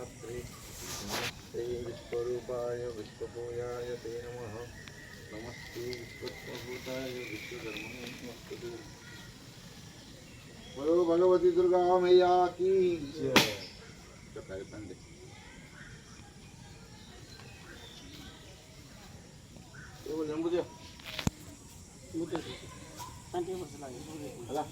नमस्ते नमस्ते विश्वरूपाय विश्वपूजाय ते नमः। नमस्ते विश्वभूताय विश्वधर्मणे नमस्ते। बोलो भगवती दुर्गा मैया की जय। चकाए पंडे ये बोल जम्बू दिया मुझे पंडे मसला है हला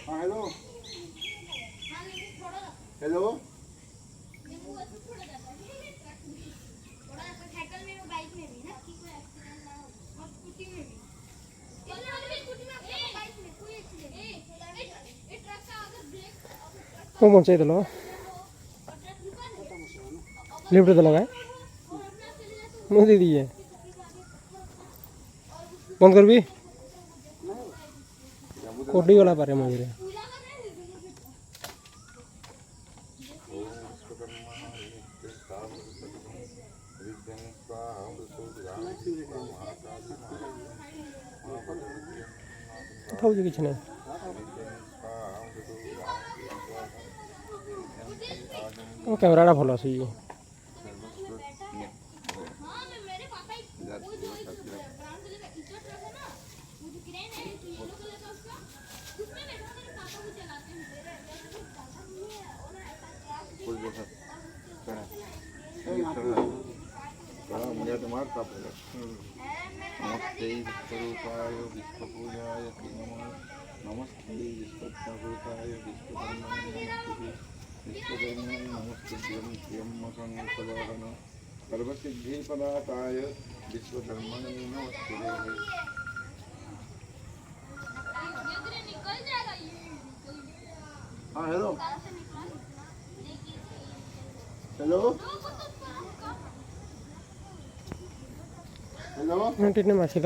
हाँ हेलो हेलो कौन चाहिए तो लो लिफ्ट तो लगाए मुझे दी है बंद कर भी कोडी वाला पारे मुझे था किसी ने कैमरा भल आस नमस्ते विश्वरूपाय विश्वपूजाय ते नमः। नमस्ते विश्वभूताय विश्वधर्मणे नमस्ते। विश्वधर्मणे नमस्ते त्र्यम्बकं सर्वसिद्धिप्रदाताय विश्वधर्मणे नमस्ते। हाँ हेलो हेलो हेलो टिटने माछी